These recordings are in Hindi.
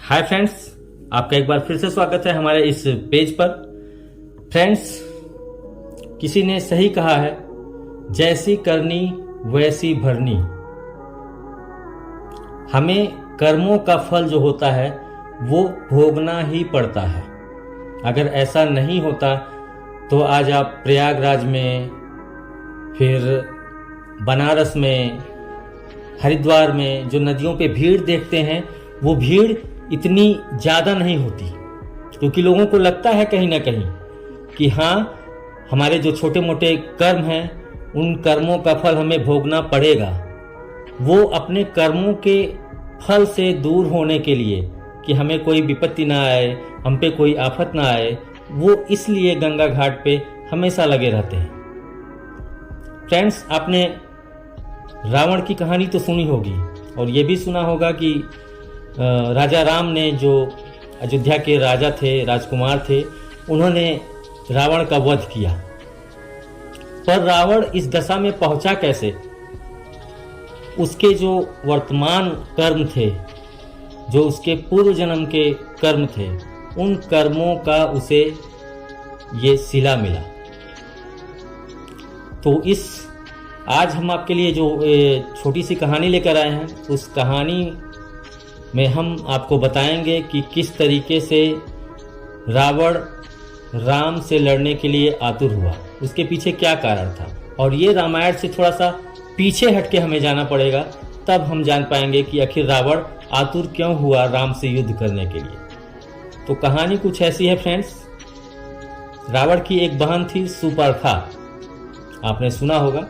हाय फ्रेंड्स, आपका एक बार फिर से स्वागत है हमारे इस पेज पर। फ्रेंड्स, किसी ने सही कहा है, जैसी करनी वैसी भरनी। हमें कर्मों का फल जो होता है वो भोगना ही पड़ता है। अगर ऐसा नहीं होता तो आज आप प्रयागराज में, फिर बनारस में, हरिद्वार में जो नदियों पे भीड़ देखते हैं वो भीड़ इतनी ज़्यादा नहीं होती, क्योंकि लोगों को लगता है कहीं ना कहीं कि हाँ, हमारे जो छोटे मोटे कर्म हैं उन कर्मों का फल हमें भोगना पड़ेगा। वो अपने कर्मों के फल से दूर होने के लिए कि हमें कोई विपत्ति ना आए, हम पे कोई आफत ना आए, वो इसलिए गंगा घाट पे हमेशा लगे रहते हैं। फ्रेंड्स, आपने रावण की कहानी तो सुनी होगी और ये भी सुना होगा कि राजा राम ने, जो अयोध्या के राजा थे, राजकुमार थे, उन्होंने रावण का वध किया। पर रावण इस दशा में पहुंचा कैसे? उसके जो वर्तमान कर्म थे, जो उसके पूर्व जन्म के कर्म थे, उन कर्मों का उसे ये सिला मिला। तो आज हम आपके लिए जो छोटी सी कहानी लेकर आए हैं, उस कहानी में हम आपको बताएंगे कि किस तरीके से रावण राम से लड़ने के लिए आतुर हुआ, उसके पीछे क्या कारण था। और ये रामायण से थोड़ा सा पीछे हटके हमें जाना पड़ेगा, तब हम जान पाएंगे कि आखिर रावण आतुर क्यों हुआ राम से युद्ध करने के लिए। तो कहानी कुछ ऐसी है फ्रेंड्स। रावण की एक बहन थी सुपर्खा, आपने सुना होगा।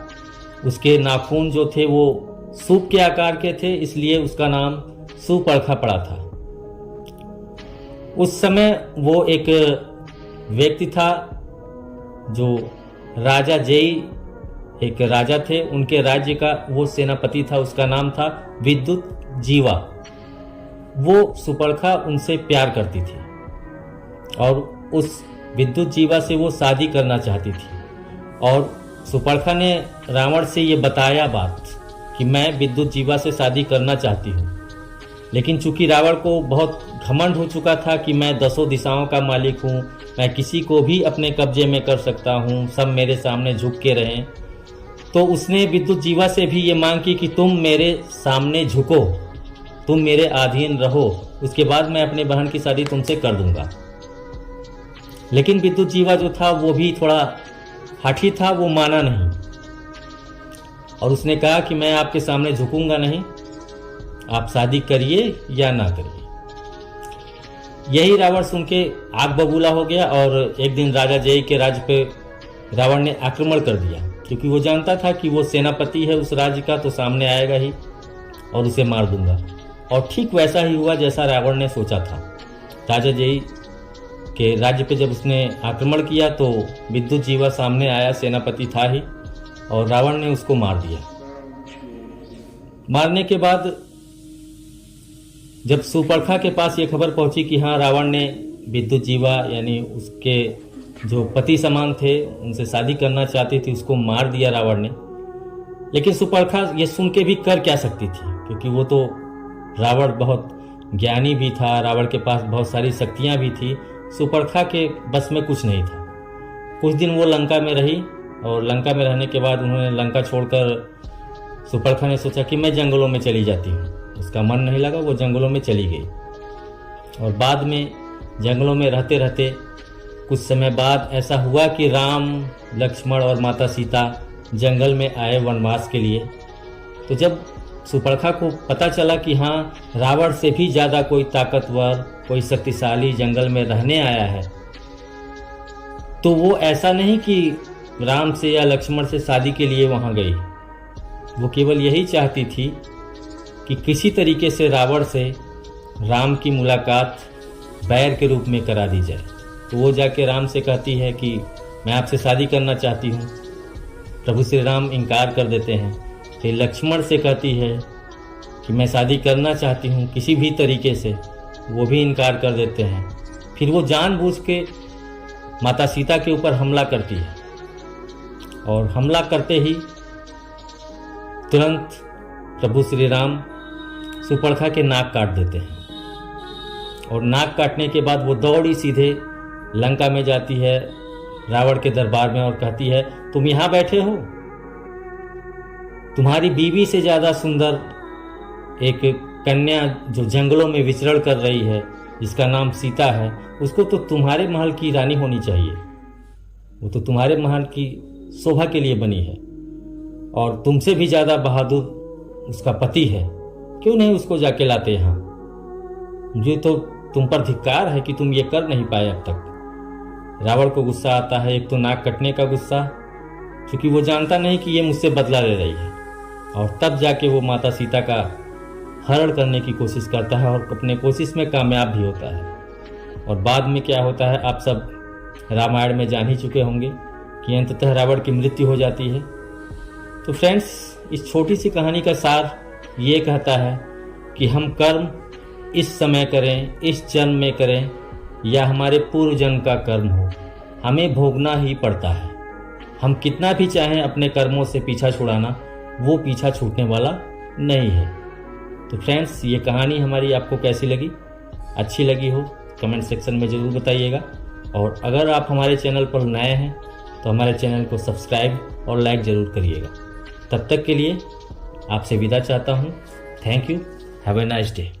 उसके नाखून जो थे वो सूप के आकार के थे, इसलिए उसका नाम सुपर्खा पड़ा था। उस समय वो एक व्यक्ति था जो राजा जयी, एक राजा थे, उनके राज्य का वो सेनापति था। उसका नाम था विद्युत जीवा। वो सुपर्खा उनसे प्यार करती थी और उस विद्युत जीवा से वो शादी करना चाहती थी। और सुपर्खा ने रावण से ये बताया बात कि मैं विद्युत जीवा से शादी करना चाहती हूँ। लेकिन चूंकि रावण को बहुत घमंड हो चुका था कि मैं 10 दिशाओं का मालिक हूँ, मैं किसी को भी अपने कब्जे में कर सकता हूँ, सब मेरे सामने झुक के रहें, तो उसने विद्युत जीवा से भी ये मांग की कि तुम मेरे सामने झुको, तुम मेरे अधीन रहो, उसके बाद मैं अपने बहन की शादी तुमसे कर दूंगा। लेकिन विद्युत जीवा जो था वो भी थोड़ा हाठी था, वो माना नहीं और उसने कहा कि मैं आपके सामने झुकूंगा नहीं, आप शादी करिए या ना करिए। यही रावण सुन के आग बबूला हो गया और एक दिन राजा जय के राज्य पे रावण ने आक्रमण कर दिया, क्योंकि वो जानता था कि वो सेनापति है उस राज्य का, तो सामने आएगा ही और उसे मार दूंगा। और ठीक वैसा ही हुआ जैसा रावण ने सोचा था। राजा जय के राज्य पे जब उसने आक्रमण किया तो विद्युत जीवा सामने आया, सेनापति था ही, और रावण ने उसको मार दिया। मारने के बाद जब सुपर्खा के पास ये खबर पहुंची कि हाँ, रावण ने विद्युत जीवा यानी उसके जो पति समान थे उनसे शादी करना चाहती थी, उसको मार दिया रावण ने। लेकिन सुपर्खा ये सुन के भी कर क्या सकती थी, क्योंकि वो तो रावण बहुत ज्ञानी भी था, रावण के पास बहुत सारी शक्तियां भी थी, सुपर्खा के बस में कुछ नहीं था। कुछ दिन वो लंका में रही और लंका में रहने के बाद उन्होंने लंका छोड़कर, सुपर्खा ने सोचा कि मैं जंगलों में चली जाती हूँ। उसका मन नहीं लगा, वो जंगलों में चली गई। और बाद में जंगलों में रहते रहते कुछ समय बाद ऐसा हुआ कि राम, लक्ष्मण और माता सीता जंगल में आए वनवास के लिए। तो जब सुपर्खा को पता चला कि हाँ, रावण से भी ज़्यादा कोई ताकतवर, कोई शक्तिशाली जंगल में रहने आया है, तो वो ऐसा नहीं कि राम से या लक्ष्मण से शादी के लिए वहाँ गई। वो केवल यही चाहती थी कि किसी तरीके से रावण से राम की मुलाकात बैर के रूप में करा दी जाए। तो वो जाके राम से कहती है कि मैं आपसे शादी करना चाहती हूँ। प्रभु श्री राम इनकार कर देते हैं। फिर लक्ष्मण से कहती है कि मैं शादी करना चाहती हूँ किसी भी तरीके से, वो भी इनकार कर देते हैं। फिर वो जानबूझ के माता सीता के ऊपर हमला करती है और हमला करते ही तुरंत प्रभु श्री राम सुपर्खा के नाक काट देते हैं। और नाक काटने के बाद वो दौड़ी सीधे लंका में जाती है रावण के दरबार में और कहती है, तुम यहाँ बैठे हो? तुम्हारी बीवी से ज़्यादा सुंदर एक कन्या जो जंगलों में विचरण कर रही है, जिसका नाम सीता है, उसको तो तुम्हारे महल की रानी होनी चाहिए। वो तो तुम्हारे महल की शोभा के लिए बनी है और तुमसे भी ज़्यादा बहादुर उसका पति है, क्यों नहीं उसको जाके लाते यहाँ? मुझे तो तुम पर धिक्कार है कि तुम ये कर नहीं पाए अब तक। रावण को गुस्सा आता है, एक तो नाक कटने का गुस्सा, क्योंकि वो जानता नहीं कि ये मुझसे बदला ले रही है, और तब जाके वो माता सीता का हरण करने की कोशिश करता है और अपने कोशिश में कामयाब भी होता है। और बाद में क्या होता है आप सब रामायण में जान ही चुके होंगे कि अंततः रावण की मृत्यु हो जाती है। तो फ्रेंड्स, इस छोटी सी कहानी का सार ये कहता है कि हम कर्म इस समय करें, इस जन्म में करें, या हमारे पूर्व जन्म का कर्म हो, हमें भोगना ही पड़ता है। हम कितना भी चाहें अपने कर्मों से पीछा छुड़ाना, वो पीछा छूटने वाला नहीं है। तो फ्रेंड्स, ये कहानी हमारी आपको कैसी लगी? अच्छी लगी हो कमेंट सेक्शन में ज़रूर बताइएगा। और अगर आप हमारे चैनल पर नए हैं तो हमारे चैनल को सब्सक्राइब और लाइक ज़रूर करिएगा। तब तक के लिए आपसे विदा चाहता हूँ। Thank you. Have a nice day.